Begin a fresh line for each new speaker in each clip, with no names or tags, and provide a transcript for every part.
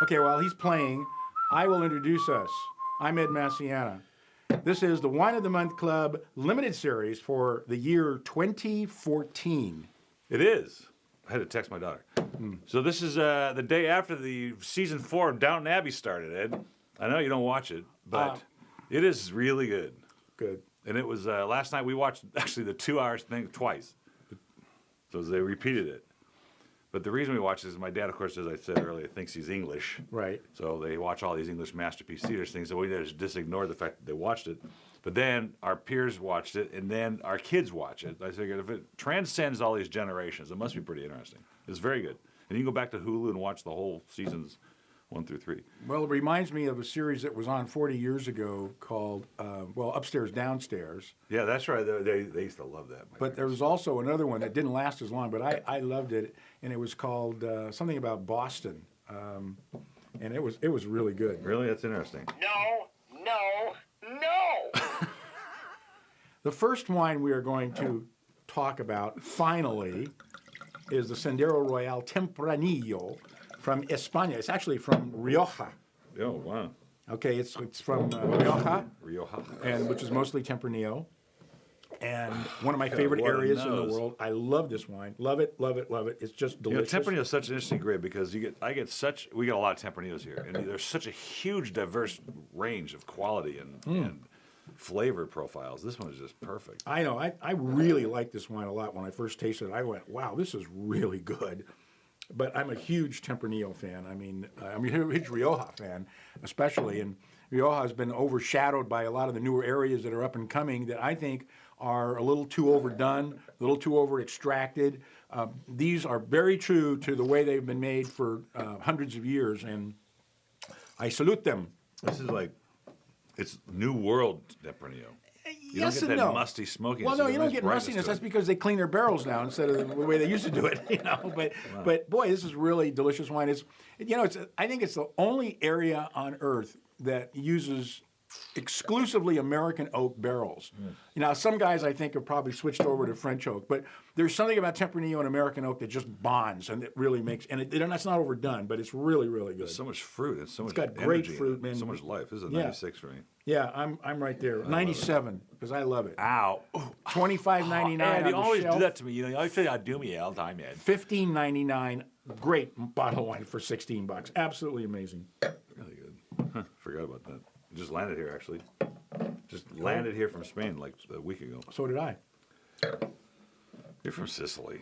Okay, while he's playing, I will introduce us. I'm Ed Masciana. This is the Wine of the Month Club limited series for the year 2014.
It is. I had to text my daughter. So this is the day after the season 4 of Downton Abbey started, Ed. I know you don't watch it, but it is really good.
Good.
And it was last night we watched actually the 2 hours thing twice. So they repeated it. But the reason we watch this is my dad, of course, as I said earlier, thinks he's English.
Right.
So they watch all these English masterpiece theaters things, so we just ignored the fact that they watched it. But then our peers watched it, and then our kids watch it. I figured if it transcends all these generations, it must be pretty interesting. It's very good. And you can go back to Hulu and watch the whole seasons 1 through 3.
Well, it reminds me of a series that was on 40 years ago called, Upstairs, Downstairs.
Yeah, that's right. They used to love that.
But there was also another one that didn't last as long, but I loved it, and it was called something about Boston, and it was really good.
Really? That's interesting.
No.
The first wine we are going to talk about, finally, is the Sendero Royal Tempranillo from España. It's actually from Rioja.
Oh, wow.
Okay, it's from Rioja,
Rioja.
and which is mostly Tempranillo. And one of my favorite
what a
areas in the
nose.
world. I love this wine. Love it, love it, love it. It's just delicious.
Tempranillo is such an interesting grade because we get a lot of Tempranillos here, and there's such a huge, diverse range of quality and flavor profiles. This one is just perfect.
I know. I really liked this wine a lot when I first tasted it. I went, wow, this is really good. But I'm a huge Tempranillo fan. I'm a huge Rioja fan, especially. And Rioja has been overshadowed by a lot of the newer areas that are up and coming that I think are a little too overdone, a little too over-extracted. These are very true to the way they've been made for hundreds of years, and I salute them.
This is it's New World Tempranillo. You
Yes
don't
and
get that
no.
musty smokiness.
Well, no, you don't
nice
get
brightness
mustiness.
to
That's
it.
because they clean their barrels now instead of the way they used to do it. But boy, this is really delicious wine. I think it's the only area on earth that uses exclusively American oak barrels. Some guys I think have probably switched over to French oak, but there's something about Tempranillo and American oak that just bonds, and it really makes. And it's not overdone, but it's really, really good.
There's so much fruit. It's so much.
got great
energy
fruit,
in it.
man.
So much life. This is a
Yeah.
96 for me.
Yeah, I'm right there. 97 because I love it.
Ow.
$25.99
Ed,
on
you
the
always
shelf.
do that to me. You always say I do me all the time, Ed.
$15.99. Great bottle of wine for $16. Absolutely amazing.
Really good. Forgot about that. It just landed here, actually. Just landed here from Spain like a week ago.
So did I.
You're from Sicily.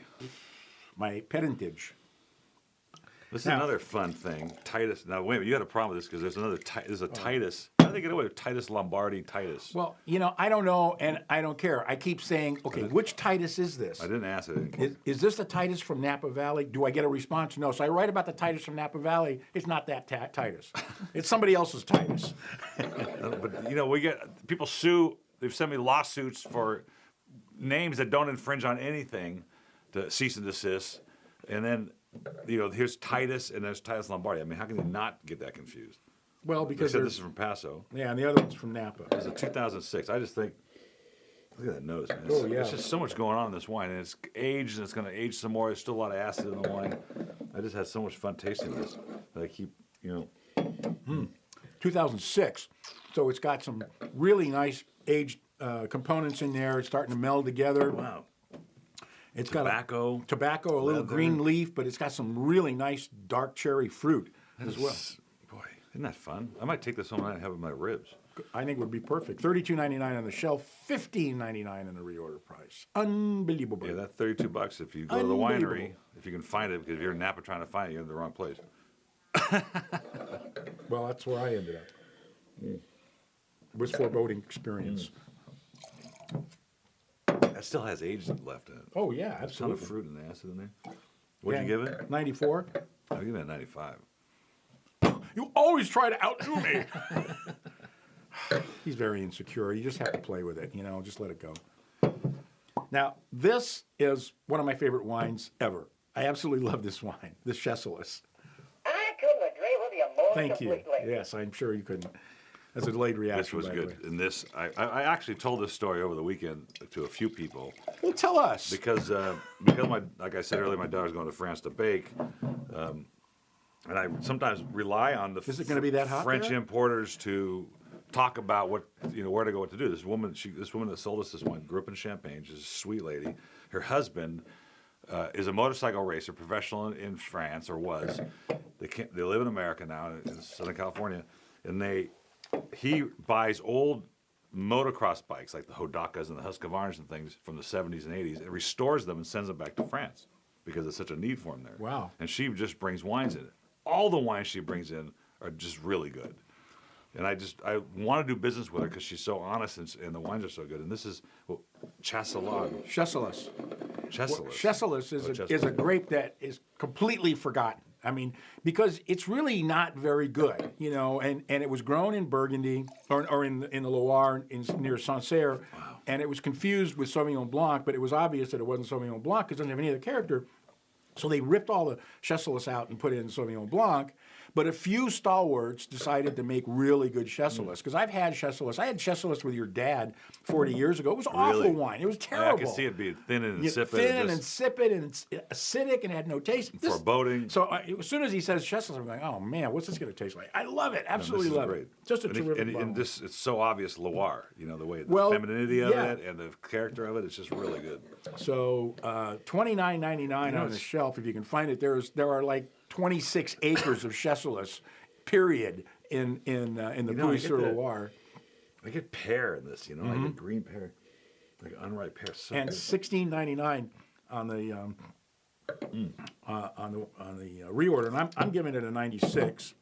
My parentage.
This is
Now-
another fun thing. Titus. Now, wait a minute. You got a problem with this because there's another. There's a Titus. How do they get away with Titus Lombardi Titus?
Well, I don't know, and I don't care. I keep saying, okay, which Titus is this?
I didn't ask it.
Is this the Titus from Napa Valley? Do I get a response? No. So I write about the Titus from Napa Valley. It's not that Titus. It's somebody else's Titus.
But we get people sue. They've sent me lawsuits for names that don't infringe on anything, to cease and desist, and then. Here's Titus and there's Titus Lombardi. I mean, how can you not get that confused?
Well,
They
because
said this is from Paso.
yeah, and the other one's from Napa.
This is a 2006. I just think, look at that nose, man.
Oh, yeah.
There's just so much going on in this wine, and it's aged, and it's going to age some more. There's still a lot of acid in the wine. I just had so much fun tasting this that I keep,
2006. So it's got some really nice aged components in there. It's starting to meld together.
Wow.
It's
Tobacco.
got tobacco, a little
leather.
green leaf, but it's got some really nice dark cherry fruit as well.
Boy, isn't that fun? I might take this home and have it with my ribs.
I think it would be perfect. $32.99 on the shelf, $15.99 in the reorder price. Unbelievable.
Yeah, that's $32 if you go to the winery, if you can find it, because if you're in Napa trying to find it, you're in the wrong place.
Well, that's where I ended up. It was foreboding experience.
That still has age left in it.
Oh, yeah,
A ton
absolutely.
of fruit and acid in there. What'd you give it?
94.
I'll give it a 95.
You always try to outdo me. He's very insecure. You just have to play with it, just let it go. Now, this is one of my favorite wines ever. I absolutely love this wine, this Chasselas.
I couldn't agree with you more
Thank you.
completely.
Yes, I'm sure you couldn't. That's a delayed reaction.
This was
by the
good.
way.
And this, I actually told this story over the weekend to a few people
Well, tell us.
because like I said earlier, my daughter's going to France to bake. And I sometimes rely on the
Is it gonna be that hot
French
there?
importers to talk about what where to go, what to do. This woman that sold us this wine grew up in Champagne. She's a sweet lady. Her husband is a motorcycle racer, professional in France, or was. They live in America now, in Southern California, and he buys old motocross bikes like the Hodakas and the Husqvarnas and things from the 70s and 80s, and restores them and sends them back to France because there's such a need for them there.
Wow.
And she just brings wines in. All the wines she brings in are just really good. And I want to do business with her because she's so honest and the wines are so good. And this is Chasselas.
Chasselas.
Chasselas.
Chasselas is a grape that is completely forgotten. I mean, because it's really not very good, and it was grown in Burgundy or in the Loire near Sancerre, and it was confused with Sauvignon Blanc, but it was obvious that it wasn't Sauvignon Blanc because it doesn't have any other character. So they ripped all the Chasselas out and put in Sauvignon Blanc. But a few stalwarts decided to make really good Chasselas. Because I've had Chasselas. I had Chasselas with your dad 40 years ago. It was awful wine. It was terrible.
I could see it being thin and insipid.
Thin and insipid and acidic and had no taste.
Foreboding.
So as soon as he says Chasselas, I'm like, oh man, what's this going to taste like? I love it. Absolutely love it. Just a terrific bottle.
And it's so obvious Loire. The way the femininity of it and the character of it. It's just really good.
So $29.99 on the shelf if you can find it. There are like 26 acres of Chasselas, period, in the Pouilly sur Loire.
I get pear in this, I get green pear, like unripe pear. So
and
good.
$16.99 on the reorder, and I'm giving it a 96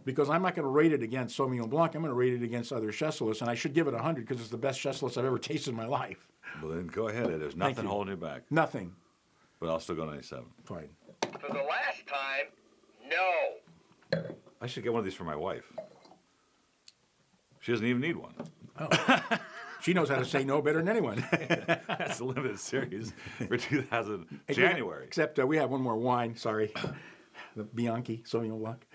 because I'm not going to rate it against Sauvignon Blanc. I'm going to rate it against other Chasselas, and I should give it 100 because it's the best Chasselas I've ever tasted in my life.
Well, then go ahead. There's nothing holding you back.
Nothing.
But I'll still go 97.
Fine.
For the last time, no.
I should get one of these for my wife. She doesn't even need one.
She knows how to say no better than anyone.
That's a limited series for 2000 January.
Except we have one more wine. Sorry, the Bianchi Sauvignon Blanc.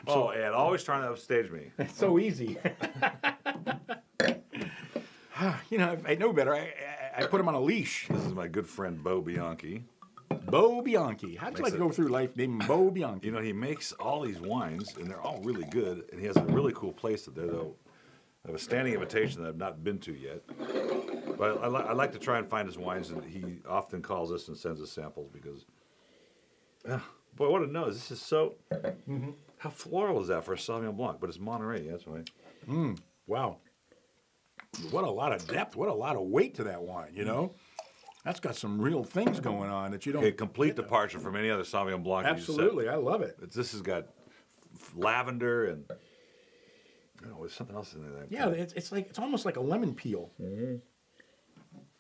Ed, always trying to upstage me.
It's so easy. I know better. I put him on a leash.
This is my good friend Bo Bianchi.
Bo Bianchi. How'd you like to go through life named Bo Bianchi?
He makes all these wines, and they're all really good, and he has a really cool place that though. I have a standing invitation that I've not been to yet. But I like to try and find his wines, and he often calls us and sends us samples because, boy, what a nose. This is so, how floral is that for a Sauvignon Blanc? But it's Monterey, that's right.
Wow. What a lot of depth. What a lot of weight to that wine, That's got some real things going on that you don't.
A complete departure from any other Sauvignon Blanc.
Absolutely, I love it.
This has got lavender and there's something else in there.
Yeah, it's almost like a lemon peel,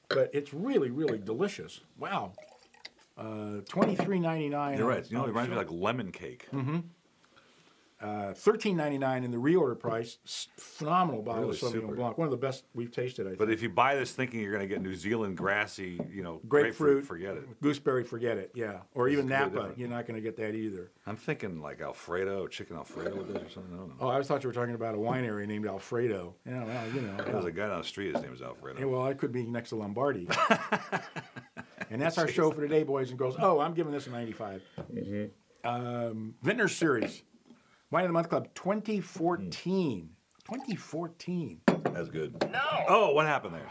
but it's really really delicious. Wow, $23.99.
You're right. It reminds me like lemon cake.
$13.99 in the reorder price. Phenomenal bottle
Really
of Sauvignon
super.
Blanc. One of the best we've tasted, I think.
But if you buy this thinking you're going to get New Zealand grassy,
grapefruit,
forget it.
Gooseberry, forget it. Yeah, or even
This is
Napa.
different.
You're not going to get that either.
I'm thinking like Alfredo, chicken Alfredo with this or something. I don't know.
Oh, I thought you were talking about a winery named Alfredo. Yeah, well,
There's a guy down the street. His name is Alfredo.
Yeah, well, it could be next to Lombardi. And that's our show for today, boys and girls. Oh, I'm giving this a 95. Vintner Series. Wine of the Month Club 2014. 2014.
That's good.
No.
Oh, what happened there?